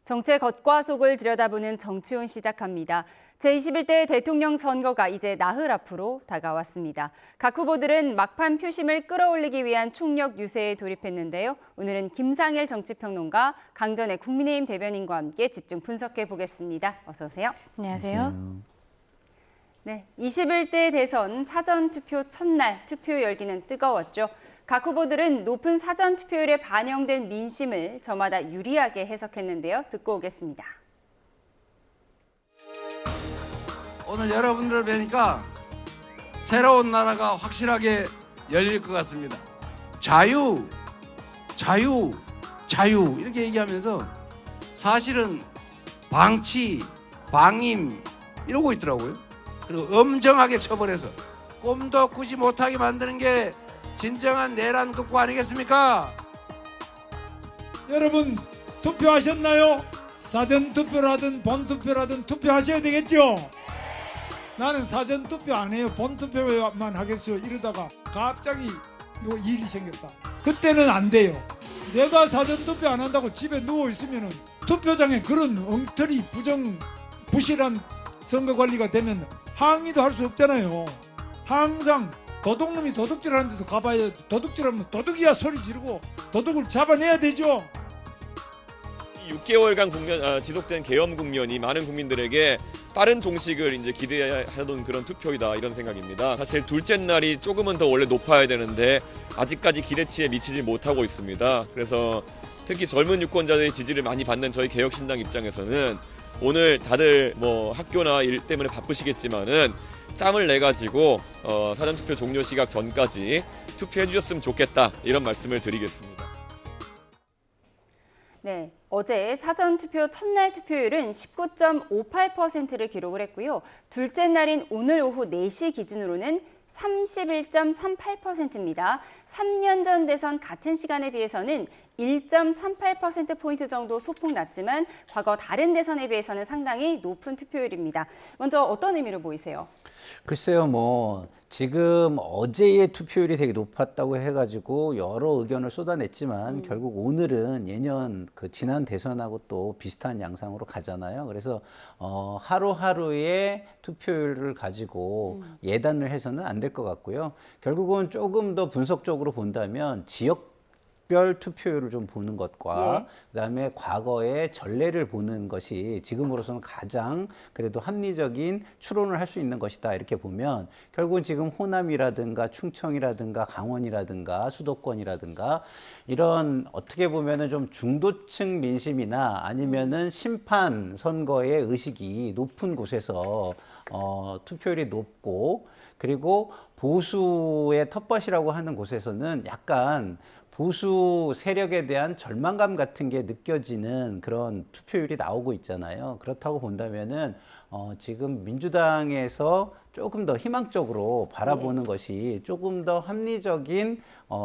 정치의 겉과 속을 들여다보는 정치훈 시작합니다. 제21대 대통령 선거가 이제 나흘 앞으로 다가왔습니다. 각 후보들은 막판 표심을 끌어올리기 위한 총력 유세에 돌입했는데요. 오늘은 김상일 정치평론가, 강전의 국민의힘 대변인과 함께 집중 분석해 보겠습니다. 어서 오세요. 안녕하세요. 네, 21대 대선 사전투표 첫날 투표 열기는 뜨거웠죠. 각 후보들은 높은 사전투표율에 반영된 민심을 저마다 유리하게 해석했는데요. 듣고 오겠습니다. 오늘 여러분들을 뵈니까 새로운 나라가 확실하게 열릴 것 같습니다. 자유, 자유, 자유 이렇게 얘기하면서 사실은 방치, 방임 이러고 있더라고요. 그리고 엄정하게 처벌해서 꿈도 꾸지 못하게 만드는 게 진정한 내란 극복 아니겠습니까? 여러분 투표하셨나요? 사전투표라든 본투표라든 투표하셔야 되겠죠? 나는 사전투표 안 해요. 본투표만 하겠어요. 이러다가 갑자기 일이 생겼다. 그때는 안 돼요. 내가 사전투표 안 한다고 집에 누워있으면 투표장에 그런 엉터리 부실한 선거관리가 되면 항의도 할 수 없잖아요. 항상 도둑놈이 도둑질하는 데도 가봐야 도둑질하면 도둑이야 소리 지르고 도둑을 잡아내야 되죠. 6개월간 지속된 계엄 국면이 많은 국민들에게 빠른 종식을 이제 기대하던 그런 투표이다 이런 생각입니다. 사실 둘째 날이 조금은 더 원래 높아야 되는데 아직까지 기대치에 미치지 못하고 있습니다. 그래서 특히 젊은 유권자들의 지지를 많이 받는 저희 개혁신당 입장에서는 오늘 다들 뭐 학교나 일 때문에 바쁘시겠지만은 짬을 내 가지고 사전투표 종료 시각 전까지 투표해 주셨으면 좋겠다 이런 말씀을 드리겠습니다. 네, 어제 사전투표 첫날 투표율은 19.58%를 기록을 했고요. 둘째 날인 오늘 오후 4시 기준으로는 31.38%입니다. 3년 전 대선 같은 시간에 비해서는 1.38%포인트 정도 소폭 낮지만 과거 다른 대선에 비해서는 상당히 높은 투표율입니다. 먼저 어떤 의미로 보이세요? 글쎄요, 지금 어제의 투표율이 되게 높았다고 해가지고 여러 의견을 쏟아냈지만 결국 오늘은 예년 지난 대선하고 또 비슷한 양상으로 가잖아요. 그래서 하루하루의 투표율을 가지고 예단을 해서는 안 될 것 같고요. 결국은 조금 더 분석적으로 본다면 지역별 투표율을 좀 보는 것과 그다음에 과거의 전례를 보는 것이 지금으로서는 가장 그래도 합리적인 추론을 할 수 있는 것이다 이렇게 보면 결국은 지금 호남이라든가 충청이라든가 강원이라든가 수도권이라든가 이런 어떻게 보면은 좀 중도층 민심이나 아니면은 심판 선거의 의식이 높은 곳에서 투표율이 높고 그리고 보수의 텃밭이라고 하는 곳에서는 약간 보수 세력에 대한 절망감 같은 게 느껴지는 그런 투표율이 나오고 있잖아요. 그렇다고 본다면은 지금 민주당에서 조금 더 희망적으로 바라보는 것이 조금 더 합리적인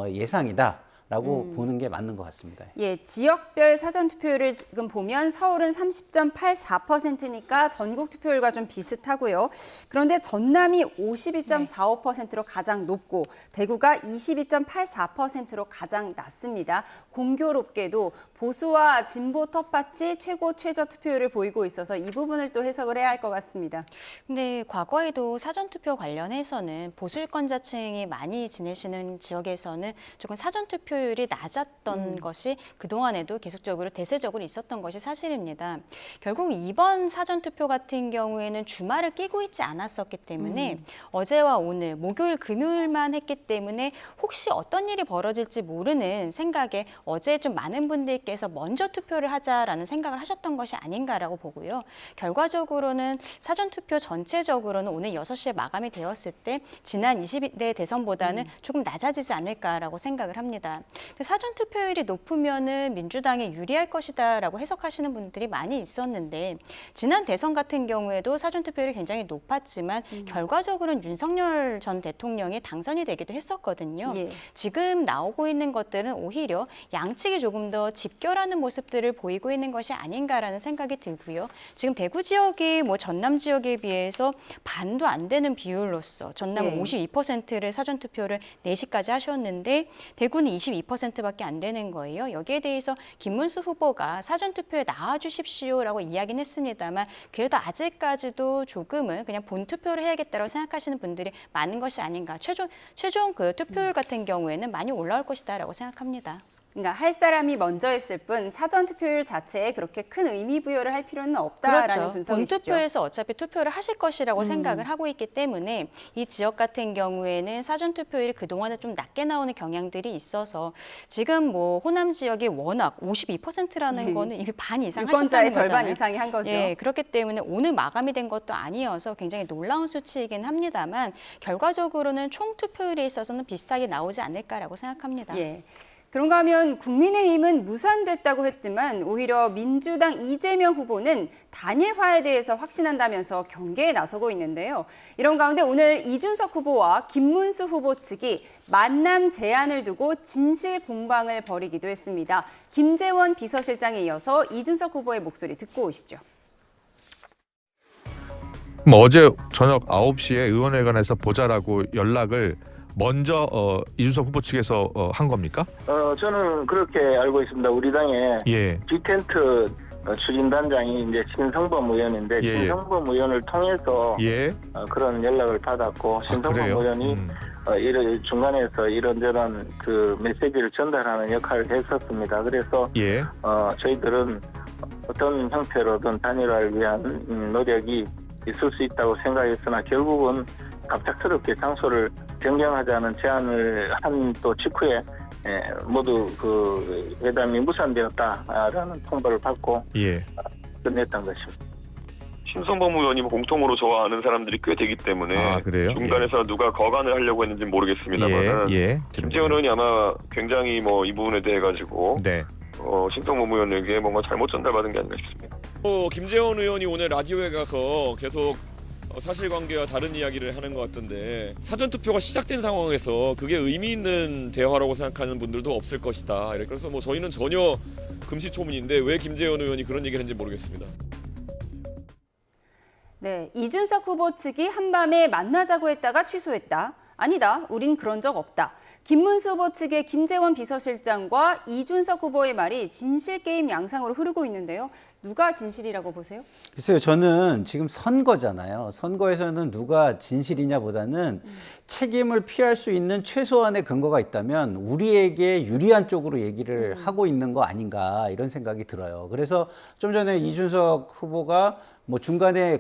예상이다라고 보는 게 맞는 것 같습니다. 예, 지역별 사전투표율을 지금 보면 서울은 30.84%니까 전국 투표율과 좀 비슷하고요. 그런데 전남이 52.45%로 가장 높고 대구가 22.84%로 가장 낮습니다. 공교롭게도 보수와 진보 텃밭이 최고 최저 투표율을 보이고 있어서 이 부분을 또 해석을 해야 할 것 같습니다. 근데 과거에도 사전투표 관련해서는 보수유권자층이 많이 지내시는 지역에서는 조금 사전투표율이 낮았던 것이 그동안에도 계속적으로 대세적으로 있었던 것이 사실입니다. 결국 이번 사전투표 같은 경우에는 주말을 끼고 있지 않았었기 때문에 어제와 오늘, 목요일, 금요일만 했기 때문에 혹시 어떤 일이 벌어질지 모르는 생각에 어제 좀 많은 분들께서 먼저 투표를 하자라는 생각을 하셨던 것이 아닌가라고 보고요. 결과적으로는 사전투표 전체적으로는 오늘 6시에 마감이 되었을 때 지난 20대 대선보다는 조금 낮아지지 않을까라고 생각을 합니다. 사전투표율이 높으면은 민주당에 유리할 것이다라고 해석하시는 분들이 많이 있었는데 지난 대선 같은 경우에도 사전투표율이 굉장히 높았지만 결과적으로는 윤석열 전 대통령이 당선이 되기도 했었거든요. 지금 나오고 있는 것들은 오히려 양측이 조금 더 집결하는 모습들을 보이고 있는 것이 아닌가라는 생각이 들고요. 지금 대구 지역이 전남 지역에 비해서 반도 안 되는 비율로서 전남은 52%를 사전투표를 4시까지 하셨는데 대구는 22% 52%밖에 안 되는 거예요. 여기에 대해서 김문수 후보가 사전투표에 나와주십시오라고 이야기는 했습니다만 그래도 아직까지도 조금은 그냥 본투표를 해야겠다고 생각하시는 분들이 많은 것이 아닌가. 최종 그 투표율 같은 경우에는 많이 올라올 것이다라고 생각합니다. 그러니까 할 사람이 먼저 했을 뿐 사전 투표율 자체에 그렇게 큰 의미 부여를 할 필요는 없다라는 그렇죠. 분석이시죠. 본투표에서 어차피 투표를 하실 것이라고 생각을 하고 있기 때문에 이 지역 같은 경우에는 사전 투표율이 그동안은 좀 낮게 나오는 경향들이 있어서 지금 뭐 호남 지역이 워낙 52%라는 거는 이미 반 이상 유권자의 하셨다는 절반 거잖아요. 이상이 한 거죠. 예, 그렇기 때문에 오늘 마감이 된 것도 아니어서 굉장히 놀라운 수치이긴 합니다만 결과적으로는 총 투표율에 있어서는 비슷하게 나오지 않을까라고 생각합니다. 예. 그런가 하면 국민의힘은 무산됐다고 했지만 오히려 민주당 이재명 후보는 단일화에 대해서 확신한다면서 경계에 나서고 있는데요. 이런 가운데 오늘 이준석 후보와 김문수 후보 측이 만남 제안을 두고 진실 공방을 벌이기도 했습니다. 김재원 비서실장에 이어서 이준석 후보의 목소리 듣고 오시죠. 어제 저녁 9시에 의원회관에서 보자라고 연락을 먼저 이준석 후보 측에서 한 겁니까? 저는 그렇게 알고 있습니다. 우리 당의 예. 빅텐트 추진단장이 이제 신성범 의원인데 예. 신성범 의원을 통해서 예. 그런 연락을 받았고 신성범 그래요? 의원이 이런 중간에서 이런저런 그 메시지를 전달하는 역할을 했었습니다. 그래서 예. 저희들은 어떤 형태로든 단일화를 위한 노력이 있을 수 있다고 생각했으나 결국은 갑작스럽게 장소를 변경하자는 제안을 한 또 직후에 모두 그 회담이 무산되었다라는 통보를 받고 예. 끝냈던 것입니다. 신성범 의원이 공통으로 저와 아는 사람들이 꽤 되기 때문에 아, 그래요? 중간에서 누가 거간을 하려고 했는지 모르겠습니다만 예. 김재원 의원이 아마 굉장히 이 부분에 대해 가지고 네. 신성범 의원에게 뭔가 잘못 전달받은 게 아닌가 싶습니다. 김재원 의원이 오늘 라디오에 가서 계속 사실관계와 다른 이야기를 하는 것 같던데 사전투표가 시작된 상황에서 그게 의미 있는 대화라고 생각하는 분들도 없을 것이다. 그래서 저희는 전혀 금시초문인데 왜 김재원 의원이 그런 얘기를 했는지 모르겠습니다. 네, 이준석 후보 측이 한밤에 만나자고 했다가 취소했다. 아니다, 우린 그런 적 없다. 김문수 후보 측의 김재원 비서실장과 이준석 후보의 말이 진실게임 양상으로 흐르고 있는데요. 누가 진실이라고 보세요? 글쎄요, 저는 지금 선거잖아요. 선거에서는 누가 진실이냐보다는 책임을 피할 수 있는 최소한의 근거가 있다면 우리에게 유리한 쪽으로 얘기를 하고 있는 거 아닌가 이런 생각이 들어요. 그래서 좀 전에 이준석 후보가 중간에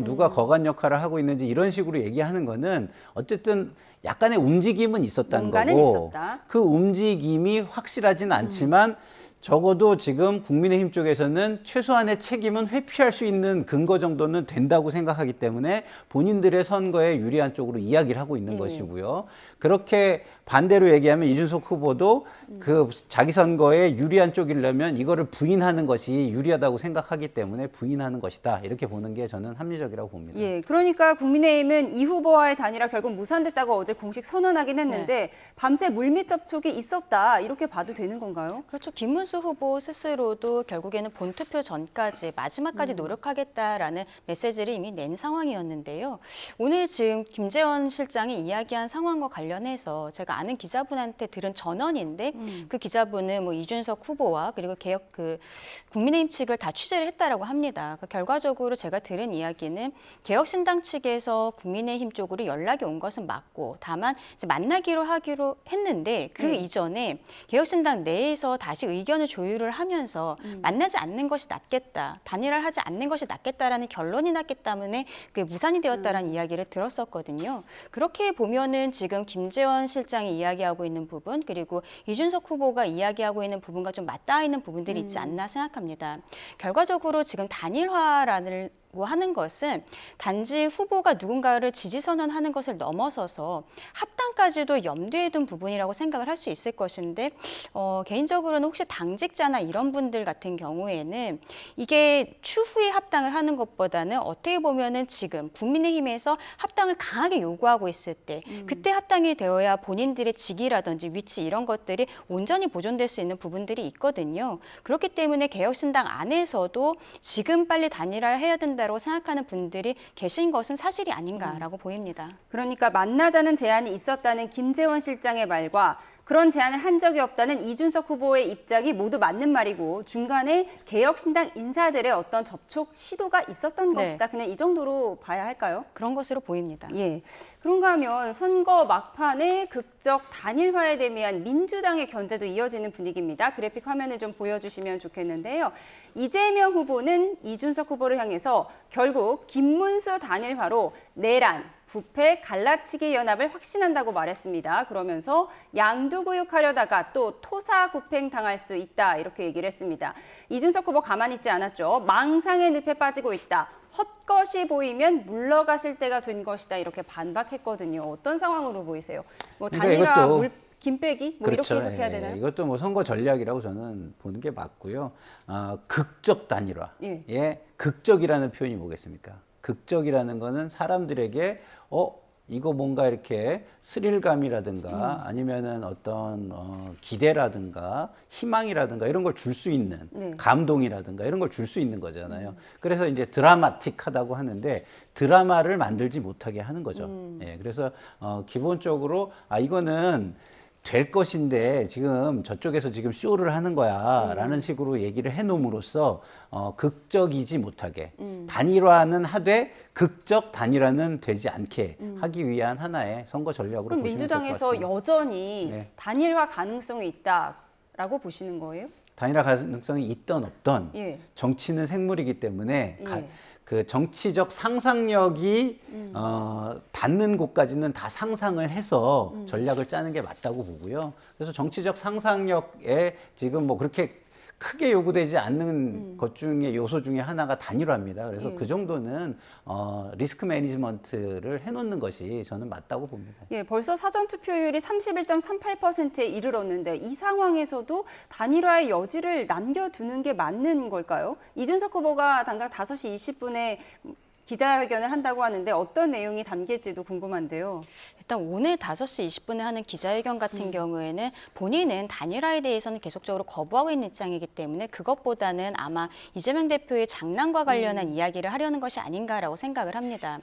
누가 거간 역할을 하고 있는지 이런 식으로 얘기하는 거는 어쨌든 약간의 움직임은 있었다는 뭔가는 거고 있었다. 그 움직임이 확실하진 않지만 적어도 지금 국민의힘 쪽에서는 최소한의 책임은 회피할 수 있는 근거 정도는 된다고 생각하기 때문에 본인들의 선거에 유리한 쪽으로 이야기를 하고 있는 것이고요. 그렇게 반대로 얘기하면 이준석 후보도 그 자기 선거에 유리한 쪽이려면 이거를 부인하는 것이 유리하다고 생각하기 때문에 부인하는 것이다. 이렇게 보는 게 저는 합리적이라고 봅니다. 예, 그러니까 국민의힘은 이 후보와의 단일화 결국 무산됐다고 어제 공식 선언하긴 했는데 밤새 물밑 접촉이 있었다. 이렇게 봐도 되는 건가요? 그렇죠. 김문수 후보 스스로도 결국에는 본투표 전까지 마지막까지 노력하겠다라는 메시지를 이미 낸 상황이었는데요. 오늘 지금 김재원 실장이 이야기한 상황과 관련해서 제가 아는 기자분한테 들은 전언인데 그 기자분은 이준석 후보와 그리고 국민의힘 측을 다 취재를 했다라고 합니다. 결과적으로 제가 들은 이야기는 개혁신당 측에서 국민의힘 쪽으로 연락이 온 것은 맞고 다만 이제 만나기로 하기로 했는데 그 이전에 개혁신당 내에서 다시 의견을 조율을 하면서 만나지 않는 것이 낫겠다, 단일화를 하지 않는 것이 낫겠다라는 결론이 났기 때문에 그게 무산이 되었다라는 이야기를 들었었거든요. 그렇게 보면은 지금 김재원 실장이 이야기하고 있는 부분 그리고 이준석 후보가 이야기하고 있는 부분과 좀 맞닿아 있는 부분들이 있지 않나 생각합니다. 결과적으로 지금 단일화라는 하는 것은 단지 후보가 누군가를 지지 선언하는 것을 넘어서서 합당까지도 염두에 둔 부분이라고 생각을 할 수 있을 것인데 개인적으로는 혹시 당직자나 이런 분들 같은 경우에는 이게 추후에 합당을 하는 것보다는 어떻게 보면은 지금 국민의힘에서 합당을 강하게 요구하고 있을 때 그때 합당이 되어야 본인들의 직위라든지 위치 이런 것들이 온전히 보존될 수 있는 부분들이 있거든요. 그렇기 때문에 개혁신당 안에서도 지금 빨리 단일화를 해야 된다고 생각하는 분들이 계신 것은 사실이 아닌가라고 보입니다. 그러니까 만나자는 제안이 있었다는 김재원 실장의 말과 그런 제안을 한 적이 없다는 이준석 후보의 입장이 모두 맞는 말이고 중간에 개혁신당 인사들의 어떤 접촉 시도가 있었던 네. 것이다. 그냥 이 정도로 봐야 할까요? 그런 것으로 보입니다. 예. 그런가 하면 선거 막판에 극적 단일화에 대한 민주당의 견제도 이어지는 분위기입니다. 그래픽 화면을 좀 보여주시면 좋겠는데요. 이재명 후보는 이준석 후보를 향해서 결국 김문수 단일화로 내란, 부패, 갈라치기 연합을 확신한다고 말했습니다. 그러면서 양두구육하려다가 또 토사구팽 당할 수 있다 이렇게 얘기를 했습니다. 이준석 후보 가만히 있지 않았죠. 망상의 늪에 빠지고 있다. 헛것이 보이면 물러가실 때가 된 것이다 이렇게 반박했거든요. 어떤 상황으로 보이세요? 뭐 그러니까 단일화, 이것도 김 빼기 뭐 그렇죠. 이렇게 해석해야 되나요? 이것도 뭐 선거 전략이라고 저는 보는 게 맞고요. 극적 단일화. 예. 예, 극적이라는 표현이 뭐겠습니까? 극적이라는 거는 사람들에게 이거 뭔가 이렇게 스릴감이라든가 아니면은 어떤 기대라든가 희망이라든가 이런 걸 줄 수 있는 네. 감동이라든가 이런 걸 줄 수 있는 거잖아요. 그래서 이제 드라마틱하다고 하는데 드라마를 만들지 못하게 하는 거죠. 예, 그래서 기본적으로 이거는 될 것인데 지금 저쪽에서 지금 쇼를 하는 거야라는 식으로 얘기를 해놓음으로써 극적이지 못하게 단일화는 하되 극적 단일화는 되지 않게 하기 위한 하나의 선거 전략으로 그럼 보시면 될 것 민주당에서 같습니다. 여전히 네. 단일화 가능성이 있다라고 보시는 거예요? 단일화 가능성이 있던 없던 예. 정치는 생물이기 때문에 예. 그 정치적 상상력이 닿는 곳까지는 다 상상을 해서 전략을 짜는 게 맞다고 보고요. 그래서 정치적 상상력에 지금 뭐 그렇게 크게 요구되지 않는 것 중에 요소 중에 하나가 단일화입니다. 그래서 예. 그 정도는 리스크 매니지먼트를 해놓는 것이 저는 맞다고 봅니다. 예, 벌써 사전 투표율이 31.38%에 이르렀는데 이 상황에서도 단일화의 여지를 남겨두는 게 맞는 걸까요? 이준석 후보가 당장 5시 20분에 기자회견을 한다고 하는데 어떤 내용이 담길지도 궁금한데요. 일단 오늘 5시 20분에 하는 기자회견 같은 경우에는 본인은 단일화에 대해서는 계속적으로 거부하고 있는 입장이기 때문에 그것보다는 아마 이재명 대표의 장난과 관련한 이야기를 하려는 것이 아닌가라고 생각을 합니다.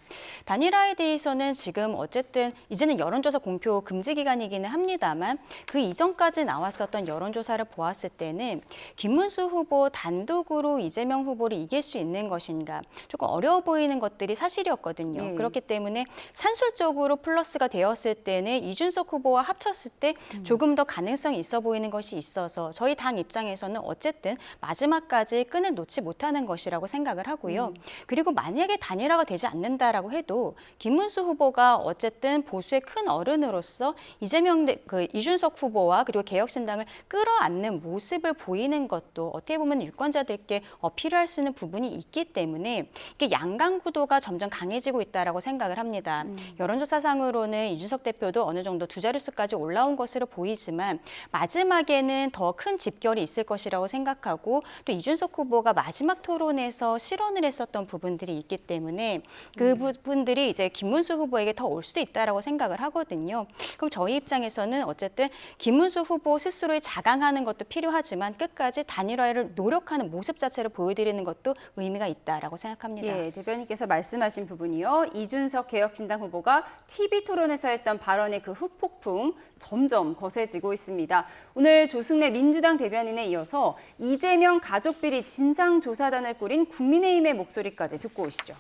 단일화에 대해서는 지금 어쨌든 이제는 여론조사 공표 금지 기간이기는 합니다만 그 이전까지 나왔었던 여론조사를 보았을 때는 김문수 후보 단독으로 이재명 후보를 이길 수 있는 것인가 조금 어려워 보이는 것들이 사실이었거든요. 그렇기 때문에 산술적으로 플러스가 되었을 때는 이준석 후보와 합쳤을 때 조금 더 가능성이 있어 보이는 것이 있어서 저희 당 입장에서는 어쨌든 마지막까지 끈을 놓지 못하는 것이라고 생각을 하고요. 그리고 만약에 단일화가 되지 않는다라고 해도 김문수 후보가 어쨌든 보수의 큰 어른으로서 이준석 후보와 그리고 개혁신당을 끌어안는 모습을 보이는 것도 어떻게 보면 유권자들께 어필할 수 있는 부분이 있기 때문에 이게 양강 구도가 점점 강해지고 있다라고 생각을 합니다. 여론조사상으로는 이준석 대표도 어느 정도 두 자릿수까지 올라온 것으로 보이지만 마지막에는 더 큰 집결이 있을 것이라고 생각하고 또 이준석 후보가 마지막 토론에서 실언을 했었던 부분들이 있기 때문에 그 부분들이 이제 김문수 후보에게 더 올 수도 있다라고 생각을 하거든요. 그럼 저희 입장에서는 어쨌든 김문수 후보 스스로의 자강하는 것도 필요하지만 끝까지 단일화를 노력하는 모습 자체를 보여드리는 것도 의미가 있다라고 생각합니다. 예, 대변인께서 말씀하신 부분이요. 이준석 개혁신당 후보가 TV토론에서 했던 발언의 그 후폭풍 점점 거세지고 있습니다. 오늘 조승래 민주당 대변인에 이어서 이재명 가족비리 진상조사단을 꾸린 국민의힘의 목소리까지 듣고 오시죠.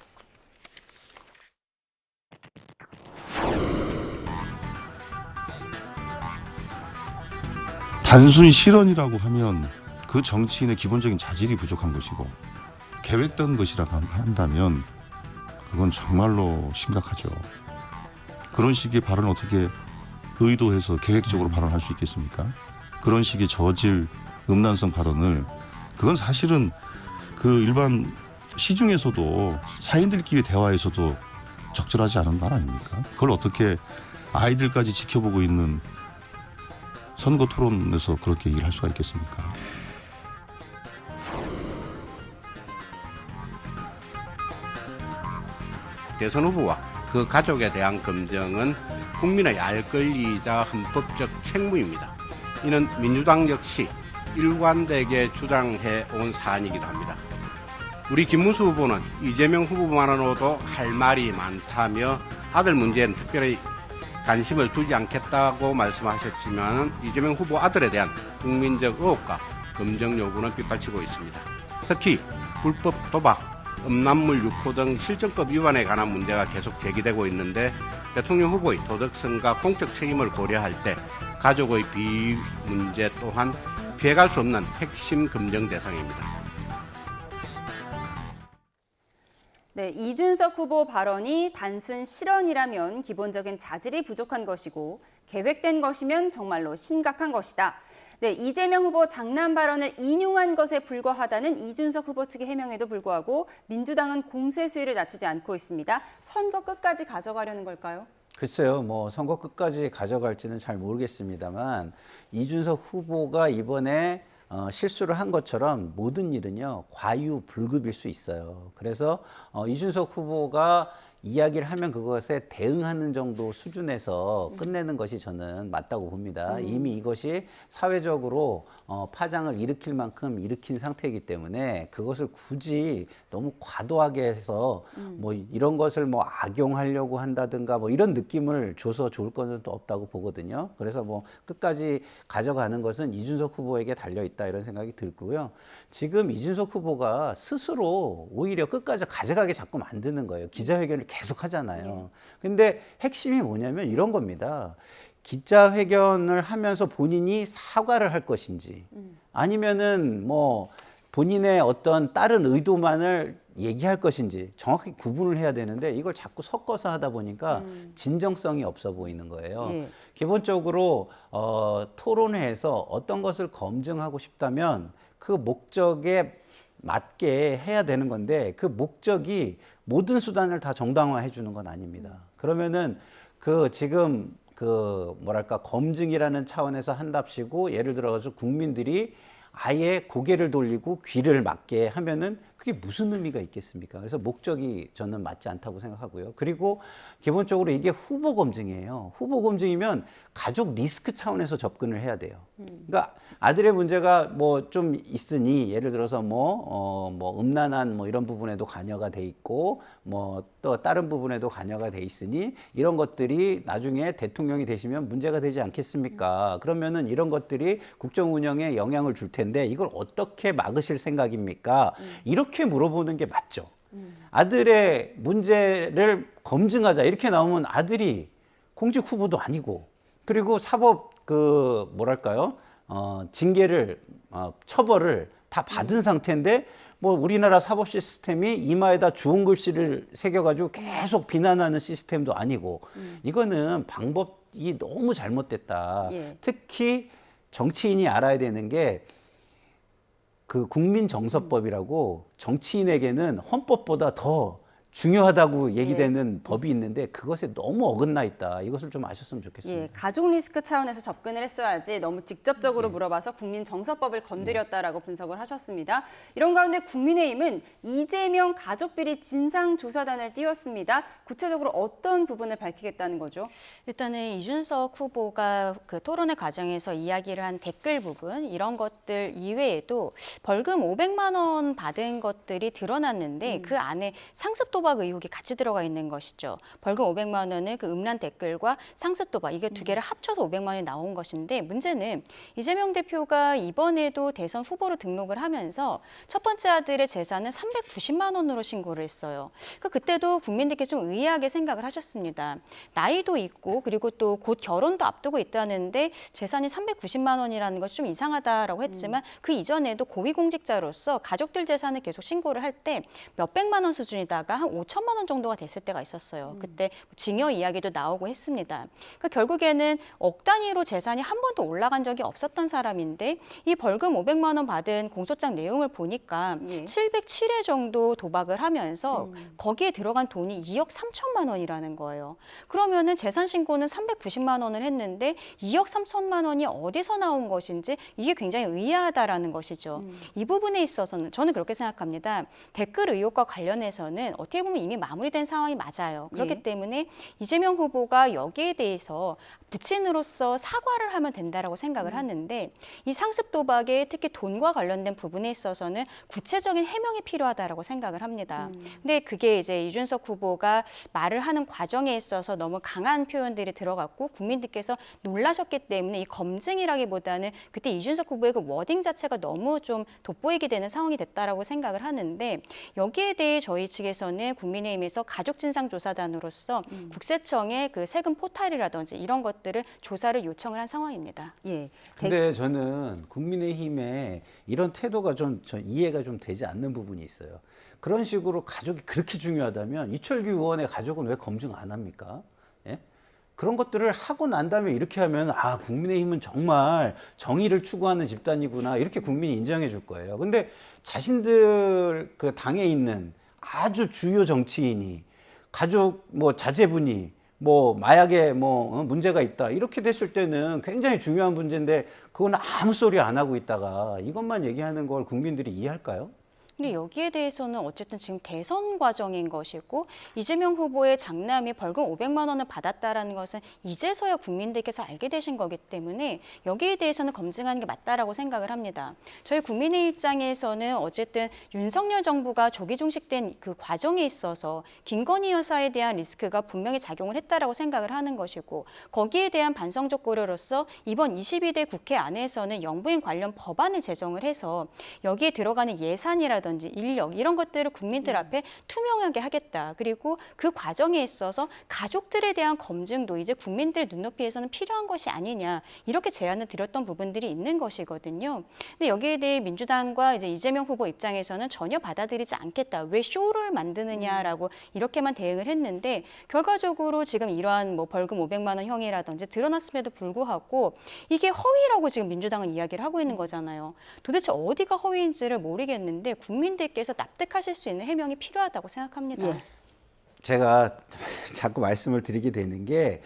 단순 실언이라고 하면 그 정치인의 기본적인 자질이 부족한 것이고 계획된 것이라고 한다면 그건 정말로 심각하죠. 그런 식의 발언을 어떻게 의도해서 계획적으로 발언할 수 있겠습니까? 그런 식의 저질 음란성 발언을 그건 사실은 그 일반 시중에서도 사인들끼리 대화에서도 적절하지 않은 말 아닙니까? 그걸 어떻게 아이들까지 지켜보고 있는 선거 토론에서 그렇게 얘기를 할 수가 있겠습니까? 대선 후보와 그 가족에 대한 검증은 국민의 알 권리이자 헌법적 책무입니다. 이는 민주당 역시 일관되게 주장해 온 사안이기도 합니다. 우리 김문수 후보는 이재명 후보만으로도 할 말이 많다며 아들 문제는 특별히 관심을 두지 않겠다고 말씀하셨지만 이재명 후보 아들에 대한 국민적 의혹과 검증 요구는 빗발치고 있습니다. 특히 불법 도박, 음란물 유포 등 실정법 위반에 관한 문제가 계속 제기되고 있는데 대통령 후보의 도덕성과 공적 책임을 고려할 때 가족의 비위 문제 또한 피해갈 수 없는 핵심 검증 대상입니다. 네, 이준석 후보 발언이 단순 실언이라면 기본적인 자질이 부족한 것이고 계획된 것이면 정말로 심각한 것이다. 네, 이재명 후보 장난 발언을 인용한 것에 불과하다는 이준석 후보 측의 해명에도 불구하고 민주당은 공세 수위를 낮추지 않고 있습니다. 선거 끝까지 가져가려는 걸까요? 글쎄요, 뭐 선거 끝까지 가져갈지는 잘 모르겠습니다만 이준석 후보가 이번에 실수를 한 것처럼 모든 일은요 과유불급일 수 있어요. 그래서 이준석 후보가 이야기를 하면 그것에 대응하는 정도 수준에서 끝내는 것이 저는 맞다고 봅니다. 이미 이것이 사회적으로 파장을 일으킬 만큼 일으킨 상태이기 때문에 그것을 굳이 너무 과도하게 해서 뭐 이런 것을 뭐 악용하려고 한다든가 뭐 이런 느낌을 줘서 좋을 것은 또 없다고 보거든요. 그래서 뭐 끝까지 가져가는 것은 이준석 후보에게 달려 있다 이런 생각이 들고요. 지금 이준석 후보가 스스로 오히려 끝까지 가져가게 자꾸 만드는 거예요. 기자회견을 계속 하잖아요. 근데 핵심이 뭐냐면 이런 겁니다. 기자회견을 하면서 본인이 사과를 할 것인지 아니면은 뭐 본인의 어떤 다른 의도만을 얘기할 것인지 정확히 구분을 해야 되는데 이걸 자꾸 섞어서 하다 보니까 진정성이 없어 보이는 거예요. 예. 기본적으로 토론회에서 어떤 것을 검증하고 싶다면 그 목적에 맞게 해야 되는 건데 그 목적이 모든 수단을 다 정당화해 주는 건 아닙니다. 그러면은 그 지금 그 뭐랄까 검증이라는 차원에서 한답시고 예를 들어서 국민들이 아예 고개를 돌리고 귀를 막게 하면은 그게 무슨 의미가 있겠습니까? 그래서 목적이 저는 맞지 않다고 생각하고요. 그리고 기본적으로 이게 후보 검증이에요. 후보 검증이면 가족 리스크 차원에서 접근을 해야 돼요. 그러니까 아들의 문제가 뭐 좀 있으니 예를 들어서 뭐 음란한 뭐 이런 부분에도 관여가 돼 있고 뭐 또 다른 부분에도 관여가 돼 있으니 이런 것들이 나중에 대통령이 되시면 문제가 되지 않겠습니까? 그러면은 이런 것들이 국정 운영에 영향을 줄 텐데 이걸 어떻게 막으실 생각입니까? 이렇게 물어보는 게 맞죠. 아들의 문제를 검증하자 이렇게 나오면 아들이 공직 후보도 아니고 그리고 사법 그 뭐랄까요 징계를 처벌을 다 받은 상태인데 뭐 우리나라 사법 시스템이 이마에다 주홍 글씨를 새겨가지고 계속 비난하는 시스템도 아니고 이거는 방법이 너무 잘못됐다. 예. 특히 정치인이 알아야 되는 게 그 국민정서법이라고 정치인에게는 헌법보다 더 중요하다고 얘기되는 법이 있는데 그것에 너무 어긋나 있다. 이것을 좀 아셨으면 좋겠습니다. 예, 가족 리스크 차원에서 접근을 했어야지 너무 직접적으로 물어봐서 국민정서법을 건드렸다라고 분석을 하셨습니다. 이런 가운데 국민의힘은 이재명 가족비리 진상조사단을 띄웠습니다. 구체적으로 어떤 부분을 밝히겠다는 거죠? 일단은 이준석 후보가 그 토론회 과정에서 이야기를 한 댓글 부분 이런 것들 이외에도 벌금 500만 원 받은 것들이 드러났는데 그 안에 상습 도박 의혹이 같이 들어가 있는 것이죠. 벌금 500만 원은 그 음란 댓글과 상습 도박 이게 두 개를 합쳐서 500만 원이 나온 것인데 문제는 이재명 대표가 이번에도 대선 후보로 등록을 하면서 첫 번째 아들의 재산은 390만 원으로 신고를 했어요. 그때도 국민들께서 좀 의아하게 생각을 하셨습니다. 나이도 있고 그리고 또 곧 결혼도 앞두고 있다는데 재산이 390만 원이라는 것이 좀 이상하다라고 했지만 그 이전에도 고위공직자로서 가족들 재산을 계속 신고를 할 때 몇백만 원 수준이다가 한 5천만 원 정도가 됐을 때가 있었어요. 그때 징여 이야기도 나오고 했습니다. 그러니까 결국에는 억 단위로 재산이 한 번도 올라간 적이 없었던 사람인데 이 벌금 500만 원 받은 공소장 내용을 보니까 예. 707회 정도 도박을 하면서 거기에 들어간 돈이 2억 3천만 원이라는 거예요. 그러면은 재산 신고는 390만 원을 했는데 2억 3천만 원이 어디서 나온 것인지 이게 굉장히 의아하다라는 것이죠. 이 부분에 있어서는 저는 그렇게 생각합니다. 댓글 의혹과 관련해서는 어떻게 어떻게 보면 이미 마무리된 상황이 맞아요. 그렇기 예. 때문에 이재명 후보가 여기에 대해서 부친으로서 사과를 하면 된다라고 생각을 하는데 이 상습 도박에 특히 돈과 관련된 부분에 있어서는 구체적인 해명이 필요하다라고 생각을 합니다. 근데 그게 이제 이준석 후보가 말을 하는 과정에 있어서 너무 강한 표현들이 들어갔고 국민들께서 놀라셨기 때문에 이 검증이라기보다는 그때 이준석 후보의 그 워딩 자체가 너무 좀 돋보이게 되는 상황이 됐다라고 생각을 하는데 여기에 대해 저희 측에서는 국민의힘에서 가족진상조사단으로서 국세청의 그 세금 포탈이라든지 이런 것들을 조사를 요청을 한 상황입니다. 예. 근데 저는 국민의힘의 이런 태도가 좀 이해가 좀 되지 않는 부분이 있어요. 그런 식으로 가족이 그렇게 중요하다면 이철규 의원의 가족은 왜 검증 안 합니까? 예? 그런 것들을 하고 난 다음에 이렇게 하면 아, 국민의힘은 정말 정의를 추구하는 집단이구나 이렇게 국민이 인정해 줄 거예요. 근데 자신들 그 당에 있는 아주 주요 정치인이 가족 뭐 자제분이 뭐 마약에 뭐 문제가 있다 이렇게 됐을 때는 굉장히 중요한 문제인데 그건 아무 소리 안 하고 있다가 이것만 얘기하는 걸 국민들이 이해할까요? 근데 여기에 대해서는 어쨌든 지금 대선 과정인 것이고 이재명 후보의 장남이 벌금 500만 원을 받았다라는 것은 이제서야 국민들께서 알게 되신 거기 때문에 여기에 대해서는 검증하는 게 맞다라고 생각을 합니다. 저희 국민의 입장에서는 어쨌든 윤석열 정부가 조기 종식된 그 과정에 있어서 김건희 여사에 대한 리스크가 분명히 작용을 했다라고 생각을 하는 것이고 거기에 대한 반성적 고려로서 이번 22대 국회 안에서는 영부인 관련 법안을 제정을 해서 여기에 들어가는 예산이라든지 인력 이런 것들을 국민들 앞에 투명하게 하겠다. 그리고 그 과정에 있어서 가족들에 대한 검증도 이제 국민들의 눈높이에서는 필요한 것이 아니냐 이렇게 제안을 드렸던 부분들이 있는 것이거든요. 근데 여기에 대해 민주당과 이제 이재명 후보 입장에서는 전혀 받아들이지 않겠다. 왜 쇼를 만드느냐라고 이렇게만 대응을 했는데 결과적으로 지금 이러한 뭐 벌금 500만 원 형이라든지 드러났음에도 불구하고 이게 허위라고 지금 민주당은 이야기를 하고 있는 거잖아요. 도대체 어디가 허위인지를 모르겠는데 국민들께서 납득하실 수 있는 해명이 필요하다고 생각합니다. 예. 제가 자꾸 말씀을 드리게 되는 게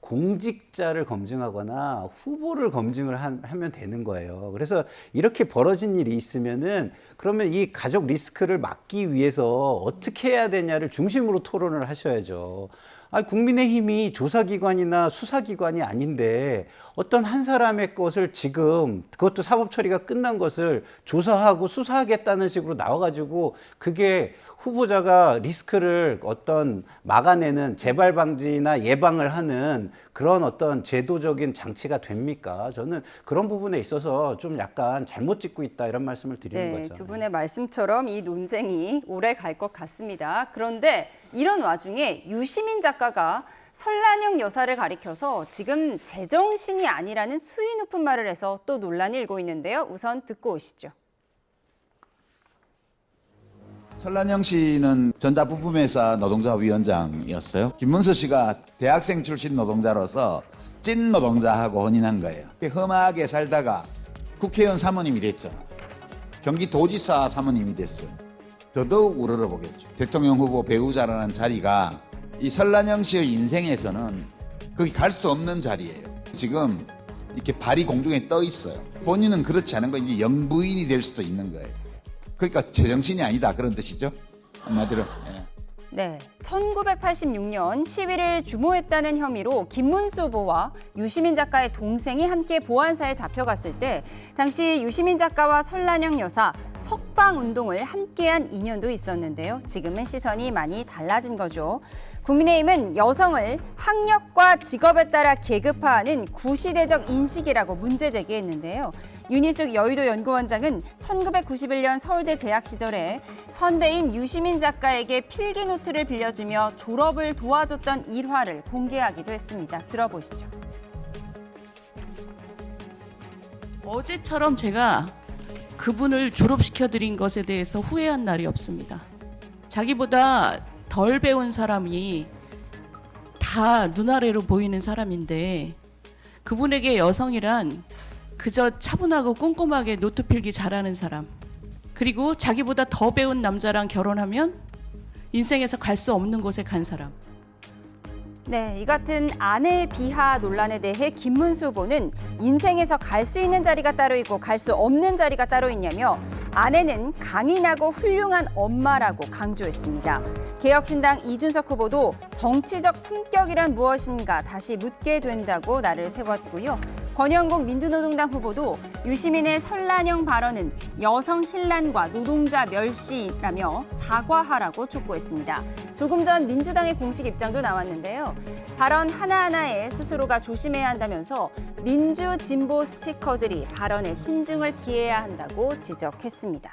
공직자를 검증하거나 후보를 검증을 하면 되는 거예요. 그래서 이렇게 벌어진 일이 있으면은 그러면 이 가족 리스크를 막기 위해서 어떻게 해야 되냐를 중심으로 토론을 하셔야죠. 아니, 국민의힘이 조사기관이나 수사기관이 아닌데 어떤 한 사람의 것을 지금 그것도 사법 처리가 끝난 것을 조사하고 수사하겠다는 식으로 나와가지고 그게 후보자가 리스크를 어떤 막아내는 재발 방지나 예방을 하는 그런 어떤 제도적인 장치가 됩니까? 저는 그런 부분에 있어서 좀 약간 잘못 짚고 있다 이런 말씀을 드리는 네, 거죠. 두 분의 말씀처럼 이 논쟁이 오래 갈 것 같습니다. 그런데 이런 와중에 유시민 작가가 설란영 여사를 가리켜서 지금 제정신이 아니라는 수위 높은 말을 해서 또 논란이 일고 있는데요. 우선 듣고 오시죠. 설란영 씨는 전자부품회사 노동자 위원장이었어요. 김문수 씨가 대학생 출신 노동자로서 찐 노동자하고 혼인한 거예요. 험하게 살다가 국회의원 사모님이 됐죠. 경기도지사 사모님이 됐어요. 더더욱 우러러보겠죠. 대통령 후보 배우자라는 자리가 이 설란영 씨의 인생에서는 거기 갈 수 없는 자리예요. 지금 이렇게 발이 공중에 떠 있어요. 본인은 그렇지 않은 거 이제 영부인이 될 수도 있는 거예요. 그러니까 제정신이 아니다 그런 뜻이죠. 한마디로. 예. 네, 1986년 시위를 주모했다는 혐의로 김문수 후보와 유시민 작가의 동생이 함께 보안사에 잡혀갔을 때 당시 유시민 작가와 설란영 여사 석방운동을 함께한 인연도 있었는데요. 지금은 시선이 많이 달라진 거죠. 국민의힘은 여성을 학력과 직업에 따라 계급화하는 구시대적 인식이라고 문제 제기했는데요. 윤희숙 여의도 연구원장은 1991년 서울대 재학 시절에 선배인 유시민 작가에게 필기노트를 빌려주며 졸업을 도와줬던 일화를 공개하기도 했습니다. 들어보시죠. 어제처럼 제가 그분을 졸업시켜드린 것에 대해서 후회한 날이 없습니다. 자기보다 덜 배운 사람이 다 눈아래로 보이는 사람인데 그분에게 여성이란 그저 차분하고 꼼꼼하게 노트 필기 잘하는 사람, 그리고 자기보다 더 배운 남자랑 결혼하면 인생에서 갈 수 없는 곳에 간 사람. 네, 이 같은 아내 비하 논란에 대해 김문수 후보는 인생에서 갈 수 있는 자리가 따로 있고 갈 수 없는 자리가 따로 있냐며 아내는 강인하고 훌륭한 엄마라고 강조했습니다. 개혁신당 이준석 후보도 정치적 품격이란 무엇인가 다시 묻게 된다고 날을 세웠고요. 권영국 민주노동당 후보도 유시민의 설란형 발언은 여성 힐난과 노동자 멸시라며 사과하라고 촉구했습니다. 조금 전 민주당의 공식 입장도 나왔는데요. 발언 하나하나에 스스로가 조심해야 한다면서 민주 진보 스피커들이 발언에 신중을 기해야 한다고 지적했습니다.